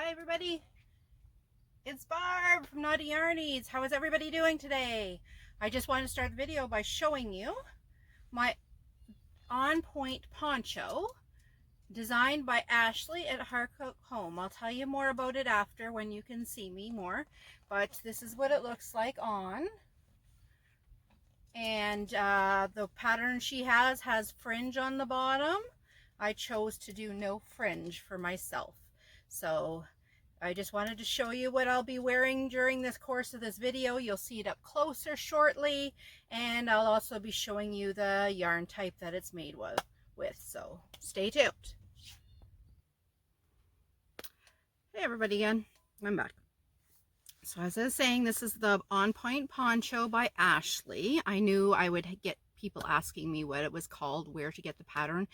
Hi everybody, it's Barb from Knotty Yarnies. How is everybody doing today? I just want to start the video by showing you my on point poncho designed by Ashley at Harcourt Home. I'll tell you more about it after when you can see me more, but this is what it looks like on. And the pattern she has fringe on the bottom. I chose to do no fringe for myself. So I just wanted to show you what I'll be wearing during this course of this video. You'll see it up closer shortly, and I'll also be showing you the yarn type that it's made with. So stay tuned. Hey everybody again, I'm back. So as I was saying, this is the On Point Poncho by Ashley. I knew I would get people asking me what it was called, where to get the pattern.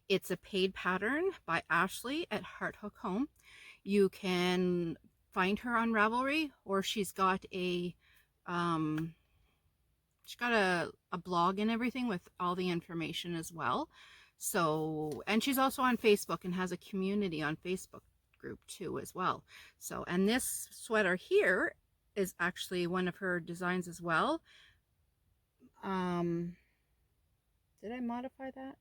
It's a paid pattern by Ashley at Harcourt Home. You can find her on Ravelry, or she's got a blog and everything with all the information as well. So, and she's also on Facebook and has a community on Facebook group too as well. So, and this sweater here is actually one of her designs as well. Did I modify that?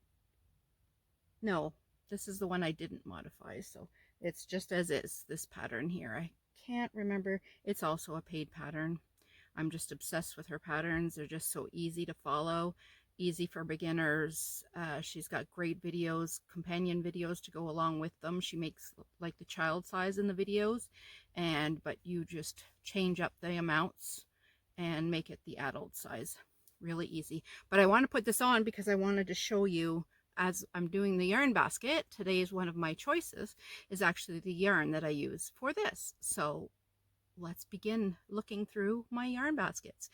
No, this is the one I didn't modify. So it's just as is, this pattern here. I can't remember. It's also a paid pattern. I'm just obsessed with her patterns. They're just so easy to follow, easy for beginners. She's got great videos, companion videos to go along with them. She makes like the child size in the videos, but you just change up the amounts and make it the adult size. Really easy. But I want to put this on because I wanted to show you, as I'm doing the yarn basket, today is one of my choices, is actually the yarn that I use for this. So let's begin looking through my yarn baskets.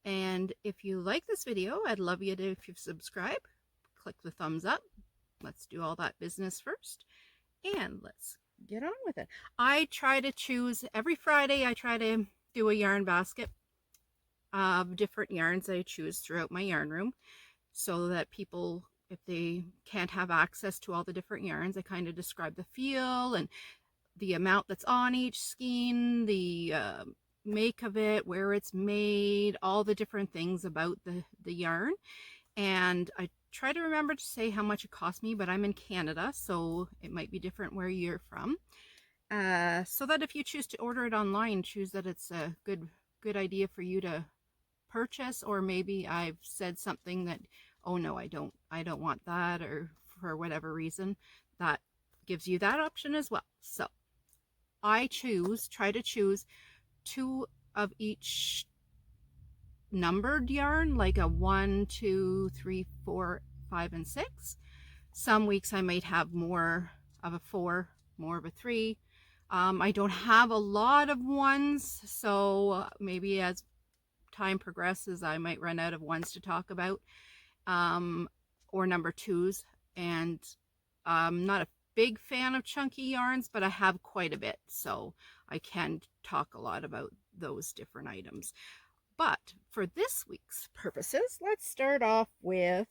And if you like this video, I'd love you to, if you subscribe, click the thumbs up. Let's do all that business first, and let's get on with it. I try to choose, every Friday I try to do a yarn basket of different yarns I choose throughout my yarn room, so that people, if they can't have access to all the different yarns, I kind of describe the feel and the amount that's on each skein, the make of it, where it's made, all the different things about the yarn. And I try to remember to say how much it cost me, but I'm in Canada, so it might be different where you're from. So that if you choose to order it online, choose that it's a good idea for you to purchase, or maybe I've said something that, oh no, I don't want that, or for whatever reason, that gives you that option as well. So I try to choose 2 of each numbered yarn, like a 1, 2, 3, 4, 5, and 6. Some weeks I might have more of a 4, more of a 3. I don't have a lot of 1s, so maybe as time progresses I might run out of 1s to talk about, or number 2s. And I'm not a big fan of chunky yarns, but I have quite a bit, so I can talk a lot about those different items. But for this week's purposes, let's start off with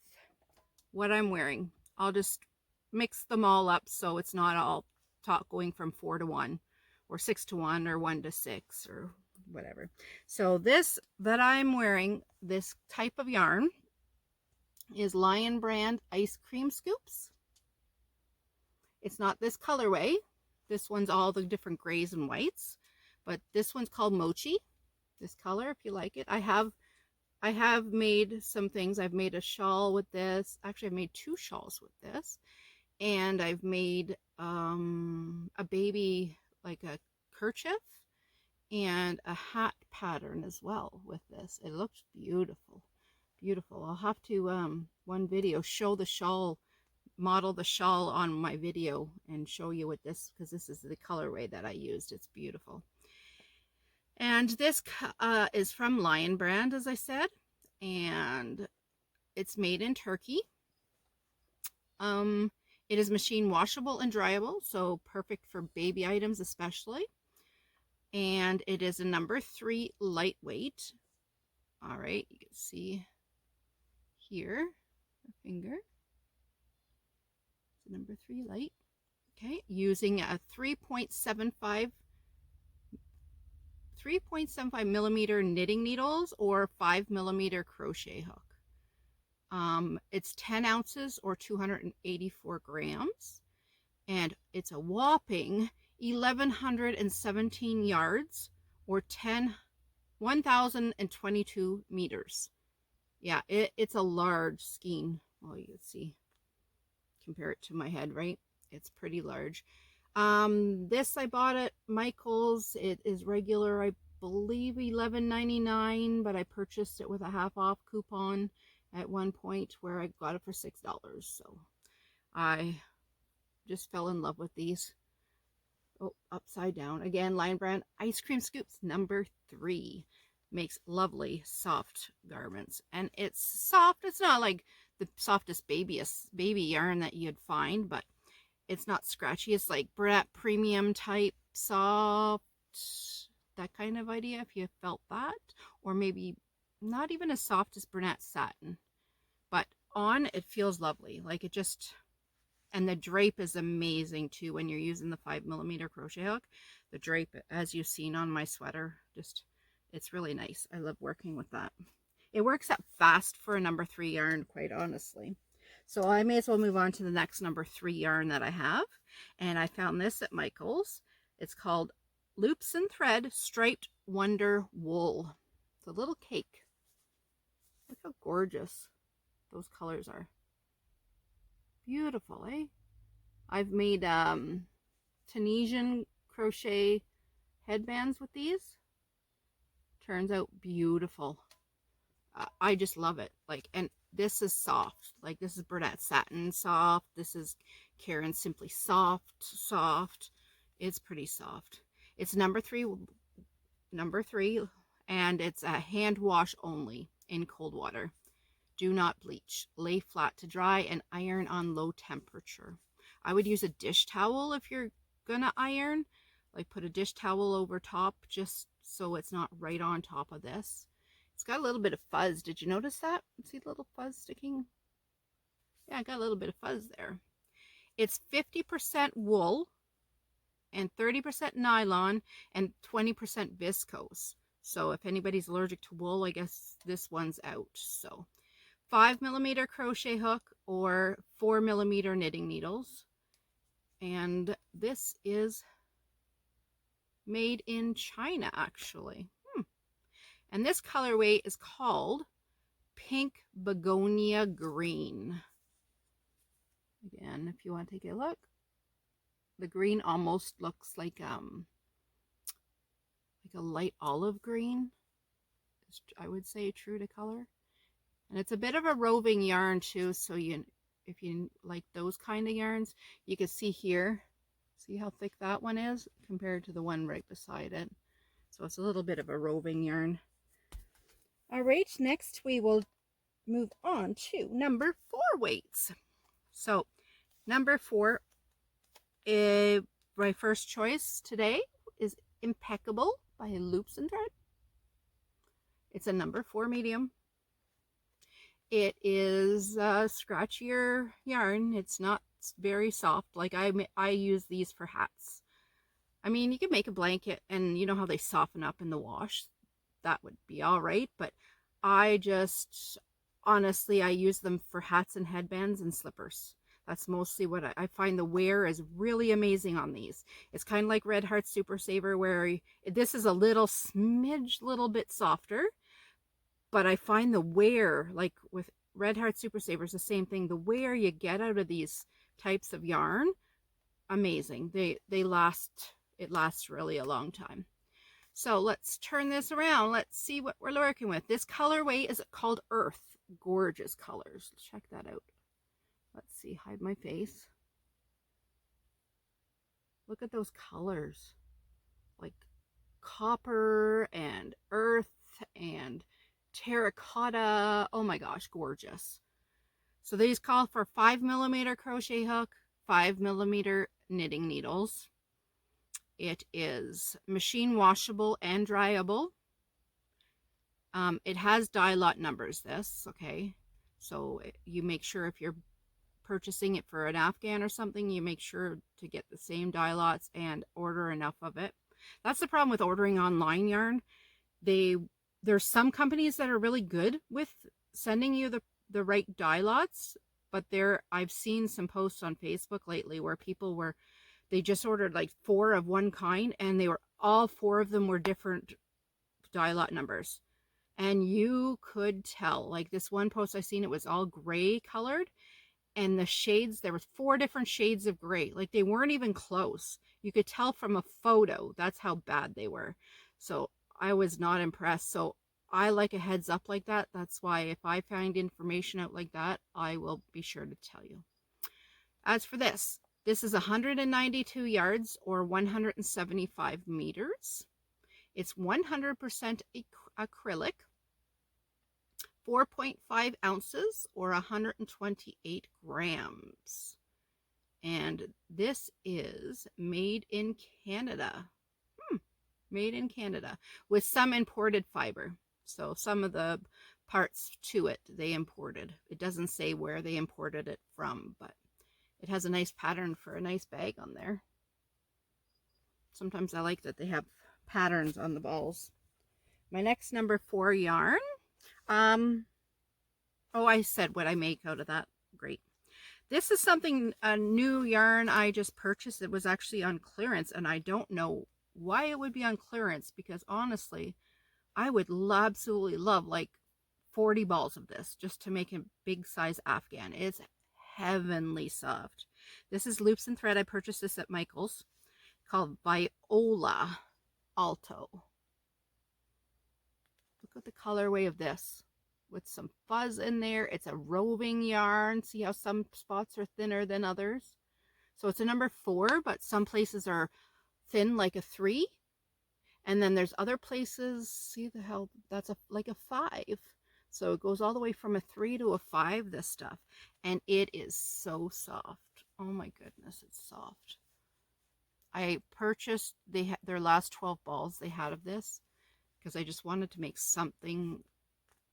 what I'm wearing. I'll just mix them all up so it's not all going from 4 to 1 or 6 to 1 or 1 to 6 or whatever. So this that I'm wearing, this type of yarn, is Lion Brand Ice Cream Scoops. It's not this colorway. This one's all the different grays and whites, but this one's called Mochi, this color, if you like it. I have made some things. I've made a shawl with this. Actually, I've made 2 shawls with this, and I've made a baby, like a kerchief, and a hat pattern as well with this. It looks beautiful, beautiful. I'll have to one video show the shawl, model the shawl on my video and show you what this, because this is the colorway that I used. It's beautiful. And this is from Lion Brand, as I said, and it's made in Turkey. It is machine washable and dryable, so perfect for baby items especially. And it is a number 3 lightweight. All right, you can see here, a finger. It's a number 3 light. Okay, using a 3.75 millimeter knitting needles or 5mm crochet hook. It's 10 ounces or 284 grams, and it's a whopping 1,117 yards or 1,022 meters. Yeah, it's a large skein. Well, you can see, compare it to my head, right? It's pretty large. This I bought at Michael's. It is regular, I believe, $11.99, but I purchased it with a half off coupon at one point where I got it for $6. So I just fell in love with these. Oh, upside down again. Lion Brand ice cream scoops number 3 makes lovely soft garments, and it's soft. It's not like the softest baby yarn that you'd find, but it's not scratchy. It's like Bernat premium type soft, that kind of idea, if you felt that. Or maybe not even as soft as Bernat satin, but on it feels lovely. Like it just, and the drape is amazing too when you're using the 5mm crochet hook. The drape, as you've seen on my sweater, just, it's really nice. I love working with that. It works up fast for a number 3 yarn, quite honestly. So I may as well move on to the next number 3 yarn that I have. And I found this at Michael's. It's called Loops and Thread Striped Wonder Wool. It's a little cake. Look how gorgeous those colors are. Beautiful, eh? I've made Tunisian crochet headbands with these. Turns out beautiful. I just love it. Like, and this is soft. Like, this is Bernat satin soft. This is Karen Simply soft. It's pretty soft. It's number 3, and it's a hand wash only in cold water. Do not bleach. Lay flat to dry and iron on low temperature. I would use a dish towel if you're gonna iron. Like, put a dish towel over top just so it's not right on top of this. It's got a little bit of fuzz. Did you notice that? See the little fuzz sticking? Yeah, I got a little bit of fuzz there. It's 50% wool and 30% nylon and 20% viscose. So if anybody's allergic to wool, I guess this one's out. So 5mm crochet hook or 4mm knitting needles. And this is made in China, actually. And this colorway is called Pink Begonia Green. Again, if you want to take a look, the green almost looks like a light olive green. I would say true to color. And it's a bit of a roving yarn too, so if you like those kind of yarns, you can see here, see how thick that one is compared to the one right beside it. So it's a little bit of a roving yarn. All right, next we will move on to number 4 weights. So number 4, my first choice today is Impeccable by Loops and Thread. It's a number 4 medium. It is a scratchier yarn. It's not very soft. Like I use these for hats. I mean, you can make a blanket and you know how they soften up in the wash. That would be all right. But I just, honestly, I use them for hats and headbands and slippers. That's mostly what I find. The wear is really amazing on these. It's kind of like Red Heart Super Saver, where this is a little bit softer. But I find the wear, like with Red Heart Super Savers, the same thing. The wear you get out of these types of yarn, amazing. They last, it lasts really a long time. So let's turn this around. Let's see what we're working with. This colorway is called Earth. Gorgeous colors. Check that out. Let's see, hide my face. Look at those colors. Like copper and earth and terracotta. Oh my gosh, gorgeous. So these call for 5mm crochet hook, 5mm knitting needles. It is machine washable and dryable. It has dye lot numbers, this, okay? So you make sure if you're purchasing it for an Afghan or something, you make sure to get the same dye lots and order enough of it. That's the problem with ordering online yarn. There's some companies that are really good with sending you the right dye lots, but I've seen some posts on Facebook lately where they just ordered like 4 of one kind, and all 4 of them were different dye lot numbers. And you could tell, like this one post I seen, it was all gray colored, and the shades, there was 4 different shades of gray. Like they weren't even close. You could tell from a photo. That's how bad they were. So I was not impressed. So I like a heads up like that. That's why if I find information out like that, I will be sure to tell you. As for this is 192 yards or 175 meters. It's 100% acrylic, 4.5 ounces or 128 grams. And this is made in Canada. Made in Canada with some imported fiber. So some of the parts to it, they imported. It doesn't say where they imported it from, but it has a nice pattern for a nice bag on there. Sometimes I like that they have patterns on the balls. My next number 4 yarn. Oh, I said what I make out of that. Great. This is a new yarn I just purchased. It was actually on clearance, and I don't know why it would be on clearance, because honestly, I would absolutely love like 40 balls of this just to make a big size Afghan. It's heavenly soft. This is Loops and Thread. I purchased this at Michael's, called Viola Alto. Look at the colorway of this with some fuzz in there. It's a roving yarn. See how some spots are thinner than others? So it's a number 4, but some places are thin like a 3. And then there's other places, see the hell, that's like a 5. So it goes all the way from a 3 to a 5, this stuff. And it is so soft. Oh my goodness, it's soft. I purchased their last 12 balls they had of this because I just wanted to make something.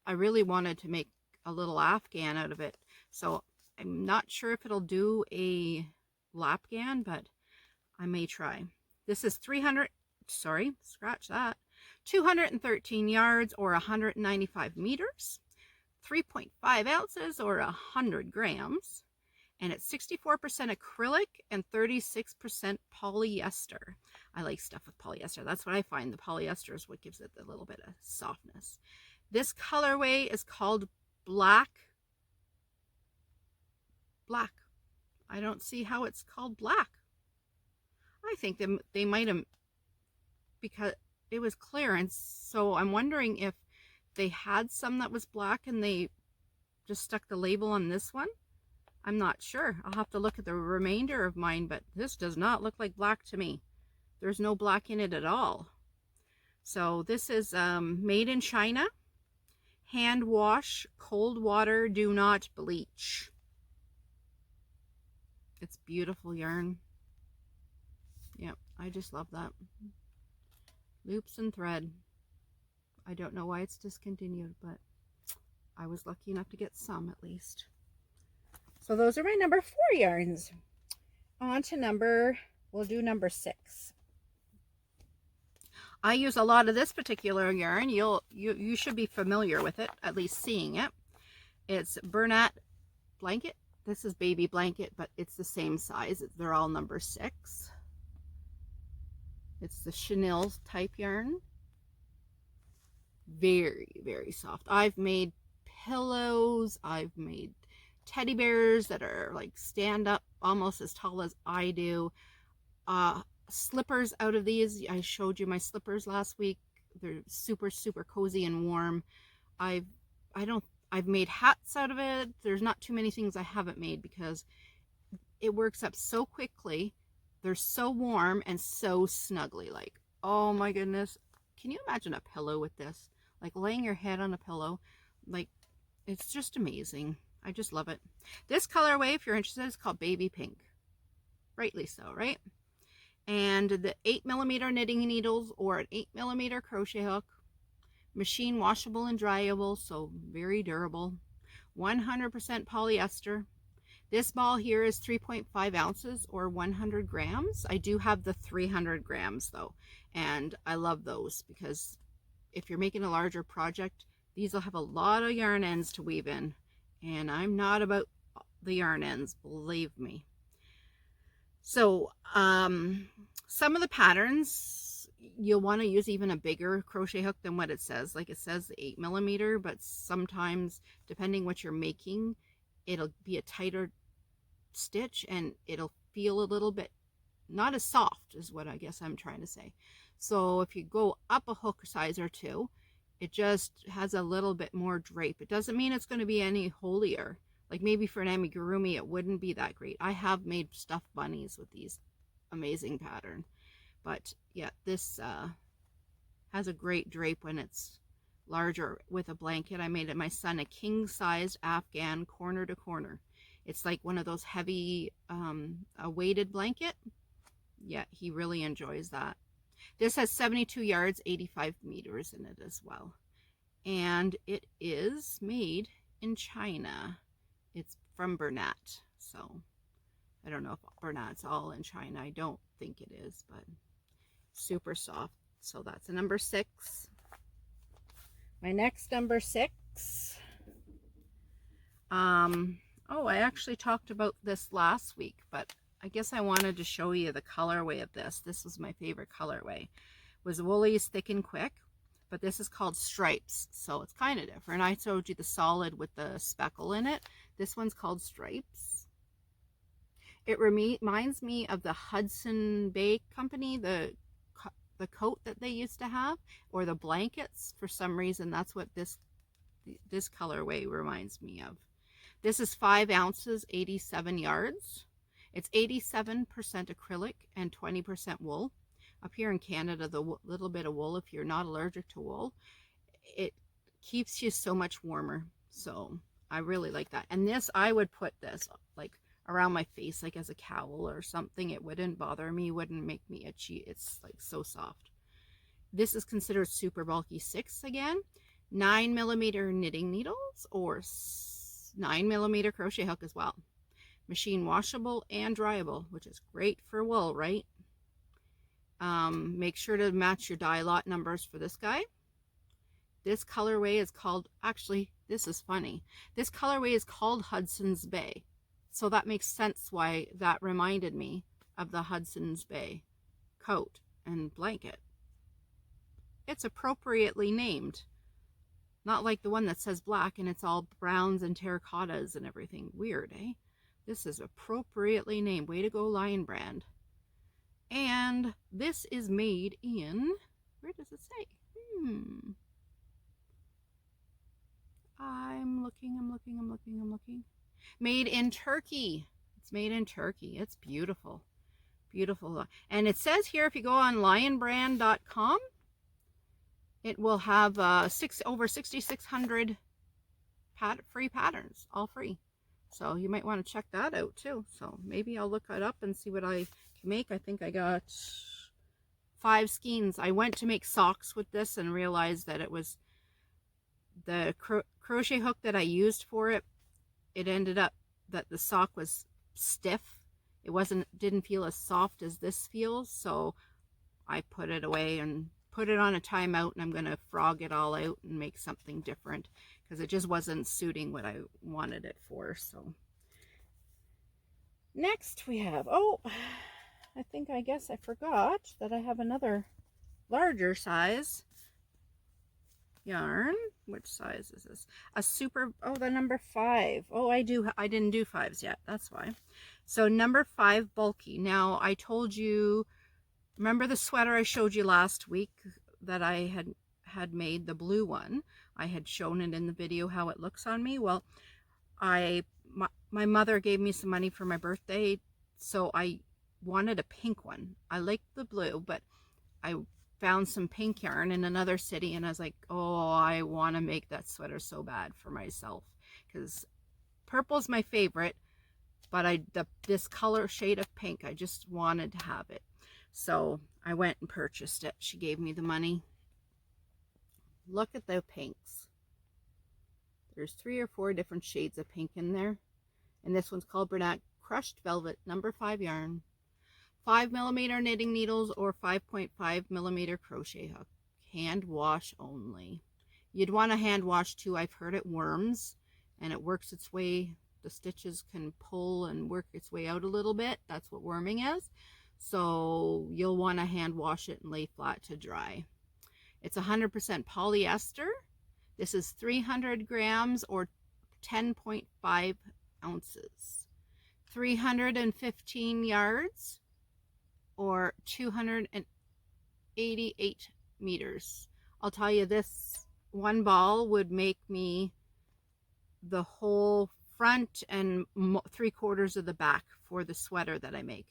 I really wanted to make a little Afghan out of it. So I'm not sure if it'll do a lapghan, but I may try. This is 213 yards or 195 meters, 3.5 ounces or 100 grams, and it's 64% acrylic and 36% polyester. I like stuff with polyester. That's what I find. The polyester is what gives it a little bit of softness. This colorway is called black. Black. I don't see how it's called black. I think they might have, because it was clearance, so I'm wondering if they had some that was black and they just stuck the label on this one. I'm not sure. I'll have to look at the remainder of mine, but this does not look like black to me. There's no black in it at all. So this is made in China. Hand wash, cold water, do not bleach. It's beautiful yarn. Yep, I just love that. Loops and Thread. I don't know why it's discontinued, but I was lucky enough to get some at least. So those are my number 4 yarns. On to we'll do number 6. I use a lot of this particular yarn. You should be familiar with it, at least seeing it. It's Bernat Blanket. This is Baby Blanket, but it's the same size. They're all number 6. It's the chenille type yarn. Very, very soft. I've made pillows. I've made teddy bears that are like stand up almost as tall as I do. Slippers out of these. I showed you my slippers last week. They're super, super cozy and warm. I've made hats out of it. There's not too many things I haven't made because it works up so quickly. They're so warm and so snuggly. Like, oh my goodness. Can you imagine a pillow with this? Like laying your head on a pillow. Like, it's just amazing. I just love it. This colorway, if you're interested, is called Baby Pink. Rightly so, right? And the 8mm knitting needles or an 8mm crochet hook. Machine washable and dryable, so very durable. 100% polyester. This ball here is 3.5 ounces or 100 grams. I do have the 300 grams though, and I love those because if you're making a larger project, these will have a lot of yarn ends to weave in, and I'm not about the yarn ends, believe me. So some of the patterns you'll want to use even a bigger crochet hook than what it says. Like it says 8mm, but sometimes depending what you're making, it'll be a tighter stitch and it'll feel a little bit not as soft is what I guess I'm trying to say. So if you go up a hook size or two, it just has a little bit more drape. It doesn't mean it's going to be any holier. Like maybe for an amigurumi it wouldn't be that great. I have made stuffed bunnies with these amazing pattern, but yeah, this has a great drape when it's larger with a blanket. I made it my son a king-sized Afghan corner to corner. It's like one of those heavy a weighted blanket. Yeah, he really enjoys that. This has 72 yards, 85 meters in it as well, and it is made in China. It's from Bernat, so I don't know if Bernat's all in China. I don't think it is, but super soft. So that's a number 6. My next number 6. Oh, I actually talked about this last week, but I guess I wanted to show you the colorway of this. This was my favorite colorway. It was Woolies Thick and Quick, but this is called Stripes, so it's kind of different. I showed you the solid with the speckle in it. This one's called Stripes. It reminds me of the Hudson Bay Company, the coat that they used to have, or the blankets. For some reason, that's what this colorway reminds me of. This is 5 ounces, 87 yards. It's 87% acrylic and 20% wool. Up here in Canada, the little bit of wool, if you're not allergic to wool, it keeps you so much warmer. So I really like that. And this, I would put this like around my face, like as a cowl or something. It wouldn't bother me, wouldn't make me itchy. It's like so soft. This is considered super bulky 6 again. 9mm knitting needles or 9mm crochet hook as well. Machine washable and dryable, which is great for wool, right? Make sure to match your dye lot numbers for this guy. This colorway is called, actually, this is funny. This colorway is called Hudson's Bay. So that makes sense why that reminded me of the Hudson's Bay coat and blanket. It's appropriately named. Not like the one that says black and it's all browns and terracottas and everything. Weird, eh? This is appropriately named. Way to go, Lion Brand. And this is made in, where does it say? I'm looking. Made in Turkey. It's made in Turkey. It's beautiful. Beautiful. And it says here, if you go on lionbrand.com, it will have over 6,600 free patterns, all free. So you might want to check that out too. So maybe I'll look it up and see what I can make. I think I got 5 skeins. I went to make socks with this and realized that it was the crochet hook that I used for it. It ended up that the sock was stiff. It didn't feel as soft as this feels. So I put it away and put it on a timeout, and I'm going to frog it all out and make something different because it just wasn't suiting what I wanted it for. So next we have, oh, I guess I forgot that I have another larger size yarn. Which size is this? A super, oh, the number 5. Oh, I didn't do 5s yet. That's why. So number 5 bulky. Now I told you, remember the sweater I showed you last week that I had made, the blue one? I had shown it in the video how it looks on me. Well, my mother gave me some money for my birthday, so I wanted a pink one. I liked the blue, but I found some pink yarn in another city, and I was like, oh, I want to make that sweater so bad for myself, because purple's my favorite, but this color shade of pink, I just wanted to have it. So I went and purchased it. She gave me the money. Look at the pinks. There's 3 or 4 different shades of pink in there. And this one's called Bernat Crushed Velvet number 5 yarn. 5mm knitting needles or 5.5mm crochet hook. Hand wash only. You'd want to hand wash too. I've heard it worms and it works its way. The stitches can pull and work its way out a little bit. That's what worming is. So you'll want to hand wash it and lay flat to dry. It's 100% polyester. This is 300 grams or 10.5 ounces. 315 yards or 288 meters. I'll tell you, this one ball would make me the whole front and 3/4 of the back for the sweater that I make.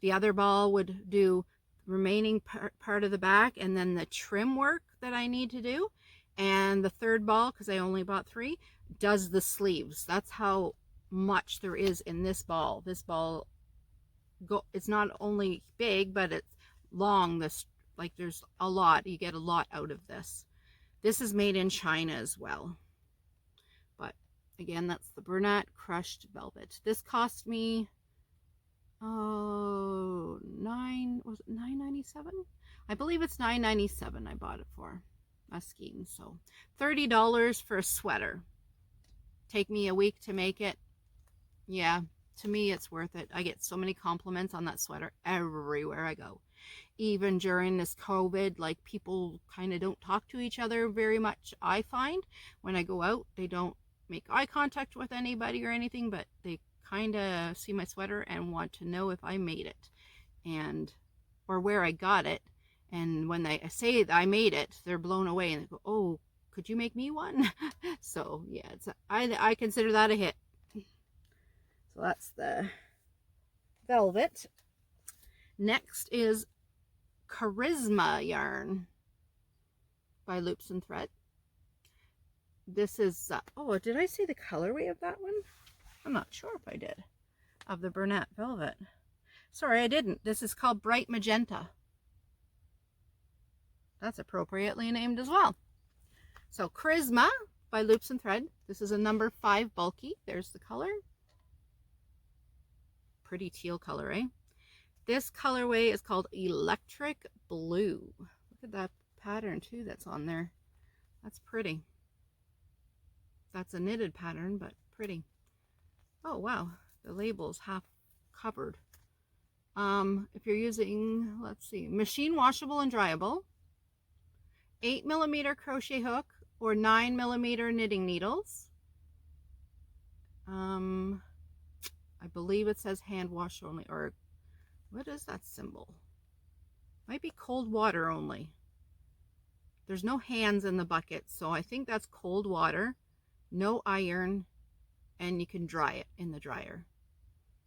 The other ball would do remaining part of the back and then the trim work that I need to do. And the third ball, because I only bought 3, does the sleeves. That's how much there is in this ball. This ball, it's not only big, but it's long. Like there's a lot. You get a lot out of this. This is made in China as well. But again, that's the Bernat Crushed Velvet. This cost me, was it $9.97? I believe it's $9.97 I bought it for a skein. So $30 for a sweater. Take me a week to make it. Yeah, to me it's worth it. I get so many compliments on that sweater everywhere I go. Even during this COVID, like people kind of don't talk to each other very much. I find when I go out, they don't make eye contact with anybody or anything, but they kind of see my sweater and want to know if I made it or where I got it. And when I say I made it, they're blown away and they go, "Oh, could you make me one?" So yeah, I consider that a hit. So that's the velvet. Next is Charisma yarn by Loops and Thread. This is, oh, did I say the colorway of that one? I'm not sure if I did, of the Bernat Velvet. Sorry, I didn't. This is called Bright Magenta. That's appropriately named as well. So Charisma by Loops and Thread. This is a number 5 bulky. There's the color. Pretty teal color, eh? This colorway is called Electric Blue. Look at that pattern too that's on there. That's pretty. That's a knitted pattern, but pretty. Oh wow, the label's half covered. If you're using, let's see, machine washable and dryable, 8mm crochet hook or 9mm knitting needles. I believe it says hand wash only, or what is that symbol? Might be cold water only. There's no hands in the bucket, so I think that's cold water, no iron, and you can dry it in the dryer.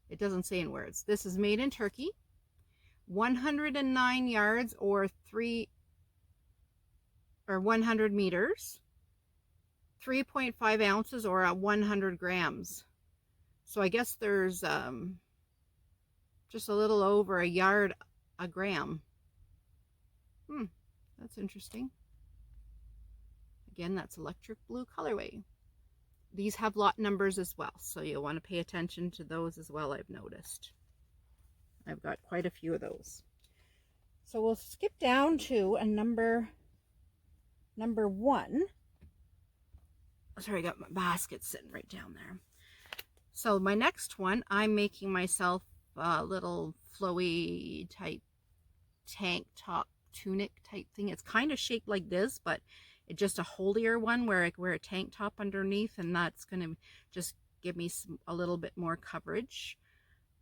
It doesn't say in words. This is made in Turkey. 109 yards or 100 meters. 3.5 ounces or 100 grams. So I guess there's just a little over a yard a gram. That's interesting. Again, that's electric blue colorway. These have lot numbers as well, so you'll want to pay attention to those as well, I've noticed. I've got quite a few of those. So we'll skip down to a number 1. Sorry, I got my basket sitting right down there. So my next one, I'm making myself a little flowy type tank top tunic type thing. It's kind of shaped like this, but it's just a holier one where I wear a tank top underneath, and that's going to just give me a little bit more coverage.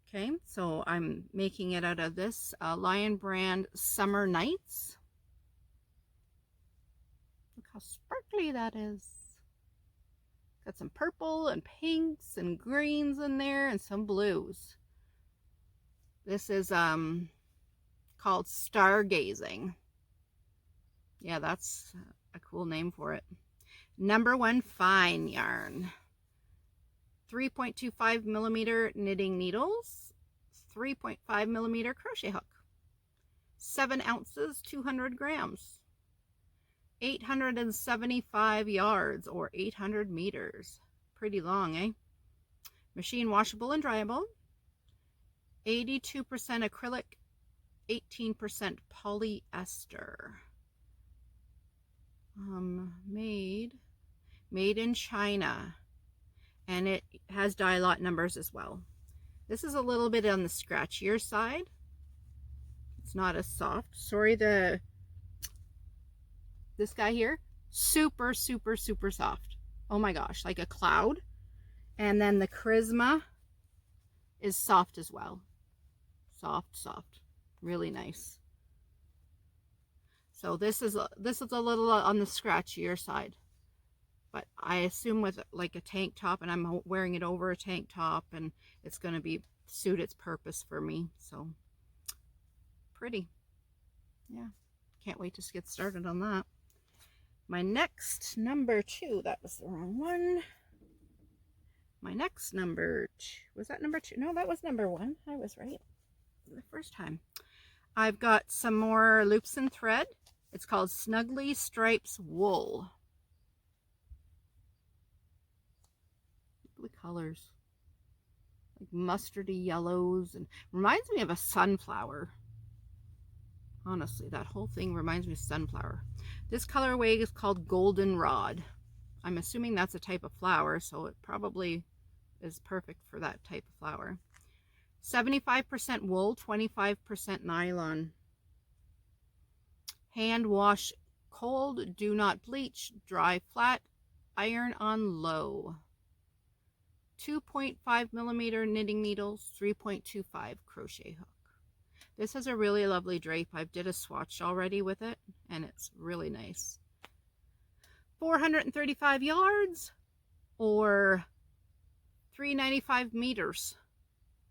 Okay, so I'm making it out of this Lion Brand Summer Nights. Look how sparkly that is. Got some purple and pinks and greens in there and some blues. This is called Stargazing. Yeah, that's a cool name for it. Number 1 fine yarn. 3.25mm knitting needles. 3.5mm crochet hook. 7 ounces, 200 grams. 875 yards or 800 meters. Pretty long, eh? Machine washable and dryable. 82% acrylic, 18% polyester. Made in China. And it has dye lot numbers as well. This is a little bit on the scratchier side. It's not as soft. Sorry, this guy here, super, super, super soft. Oh my gosh, like a cloud. And then the Charisma is soft as well. Soft, soft. Really nice. So this is a little on the scratchier side. But I assume with like a tank top, and I'm wearing it over a tank top, and it's going to suit its purpose for me. So pretty. Yeah. Can't wait to get started on that. My next number 2, that was the wrong one. My next number 2, was that number 2? No, that was number 1. I was right the first time. I've got some more loops and thread. It's called Snuggly Stripes Wool. Look at the colors. Like mustardy yellows, and reminds me of a sunflower. Honestly, that whole thing reminds me of sunflower. This colorway is called Goldenrod. I'm assuming that's a type of flower, so it probably is perfect for that type of flower. 75% wool, 25% nylon. Hand wash cold, do not bleach, dry flat, iron on low. 2.5 millimeter knitting needles, 3.25 crochet hook. This has a really lovely drape. I did a swatch already with it, and it's really nice. 435 yards, or 395 meters.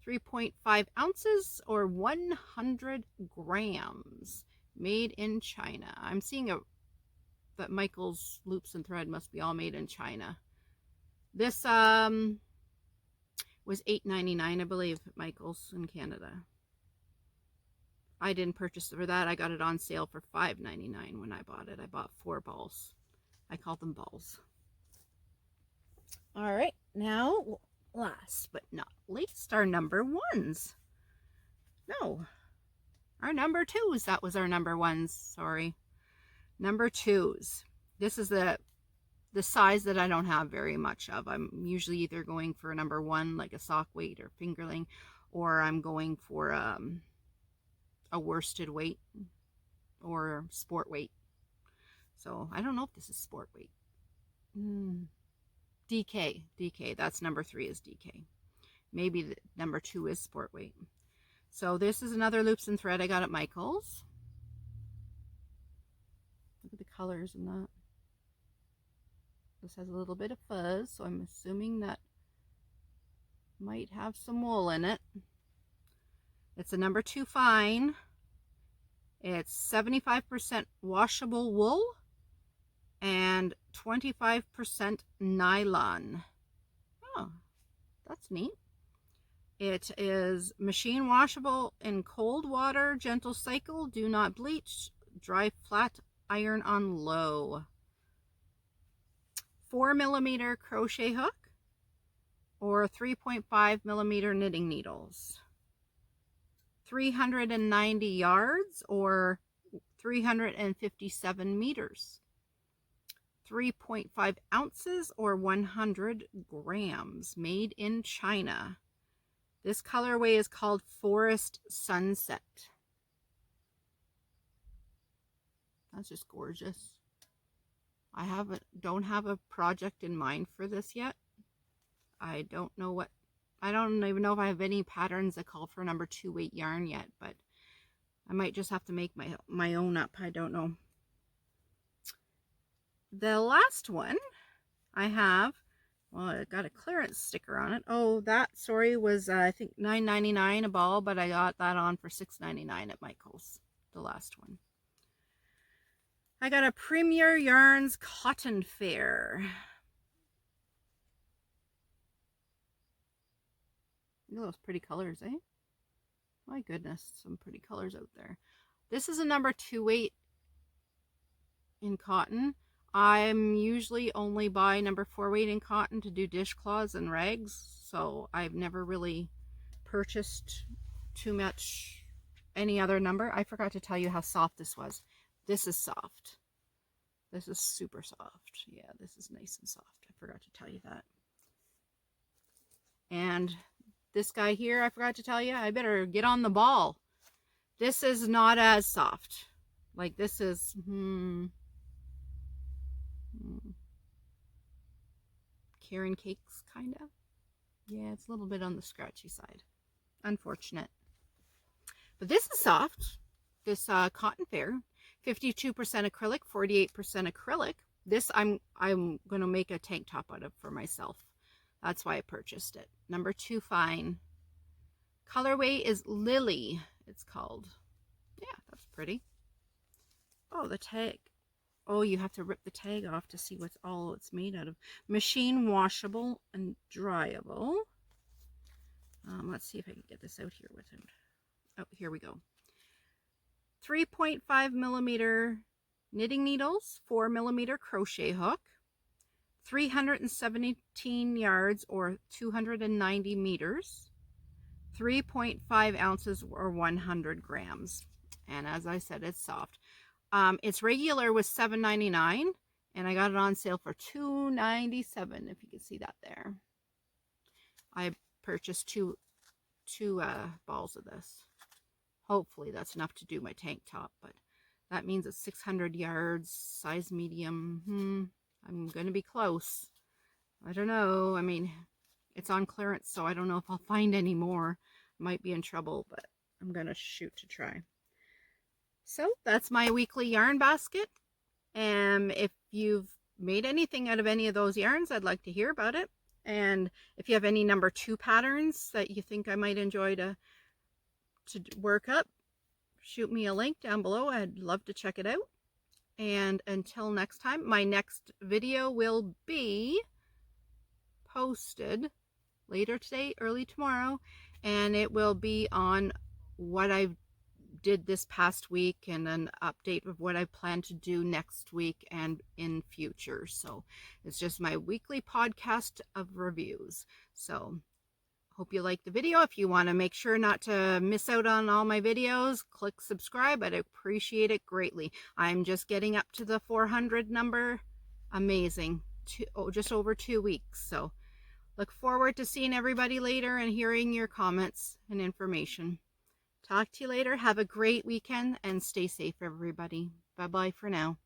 3.5 ounces, or 100 grams. Made in China. I'm seeing that Michael's loops and thread must be all made in China. This was $8.99, I believe, at Michael's in Canada. I didn't purchase it for that. I got it on sale for $5.99 when I bought it. I bought 4 balls. I call them balls. All right, now last but not least, our number 1s. No, our number 2s. That was our number 1s. Sorry, number 2s. This is the size that I don't have very much of. I'm usually either going for a number 1, like a sock weight or fingerling, or I'm going for a worsted weight or sport weight. So I don't know if this is sport weight. DK, that's number 3 is DK. Maybe the number 2 is sport weight. So this is another loops and thread I got at Michael's. Look at the colors in that. This has a little bit of fuzz, so I'm assuming that might have some wool in it. It's a number 2 fine. It's 75% washable wool and 25% nylon. Oh, that's neat. It is machine washable in cold water, gentle cycle, do not bleach, dry flat, iron on low. 4 millimeter crochet hook or 3.5 millimeter knitting needles. 390 yards or 357 meters. 3.5 ounces or 100 grams. Made in China. This colorway is called Forest Sunset. That's just gorgeous. I don't have a project in mind for this yet. I don't even know if I have any patterns that call for number 2 weight yarn yet, but I might just have to make my own up. I don't know. The last one I have, well, it got a clearance sticker on it. Oh, that, sorry, was I think $9.99 a ball, but I got that on for $6.99 at Michael's, the last one. I got a Premier Yarns Cotton Fair. Look at those pretty colors, eh? My goodness, some pretty colors out there. This is a number 2 weight in cotton. I'm usually only buy number 4 weight in cotton to do dishcloths and rags. so I've never really purchased too much any other number. I forgot to tell you how soft this was. This is soft. This is super soft. Yeah, this is nice and soft. I forgot to tell you that. And this guy here, I forgot to tell you, I better get on the ball. This is not as soft. Like this is, Karen Cakes, kind of. Yeah, it's a little bit on the scratchy side. Unfortunate. But this is soft. This Cotton Fair, 52% acrylic, 48% acrylic. This I'm going to make a tank top out of for myself. That's why I purchased it. Number 2 fine. Colorway is Lily, it's called. Yeah, that's pretty. Oh, the tag. Oh, you have to rip the tag off to see what's all it's made out of. Machine washable and dryable. Let's see if I can get this out here with him. Oh, here we go. 3.5 millimeter knitting needles, 4 millimeter crochet hook, 317 yards or 290 meters, 3.5 ounces or 100 grams. And as I said, it's soft. Its regular was $7.99 and I got it on sale for $2.97, if you can see that there. I purchased two balls of this. Hopefully that's enough to do my tank top, but that means it's 600 yards, size medium. I'm going to be close. I don't know. I mean, it's on clearance, so I don't know if I'll find any more. Might be in trouble, but I'm going to shoot to try. So that's my weekly yarn basket. And if you've made anything out of any of those yarns, I'd like to hear about it. And if you have any number 2 patterns that you think I might enjoy to work up, shoot me a link down below. I'd love to check it out. And until next time, my next video will be posted later today, early tomorrow, and it will be on what I did this past week and an update of what I plan to do next week and in future. So it's just my weekly podcast of reviews. So hope you like the video. If you want to make sure not to miss out on all my videos, click subscribe. I'd appreciate it greatly. I'm just getting up to the 400 number. Amazing. Just over 2 weeks. So look forward to seeing everybody later and hearing your comments and information. Talk to you later. Have a great weekend and stay safe, everybody. Bye-bye for now.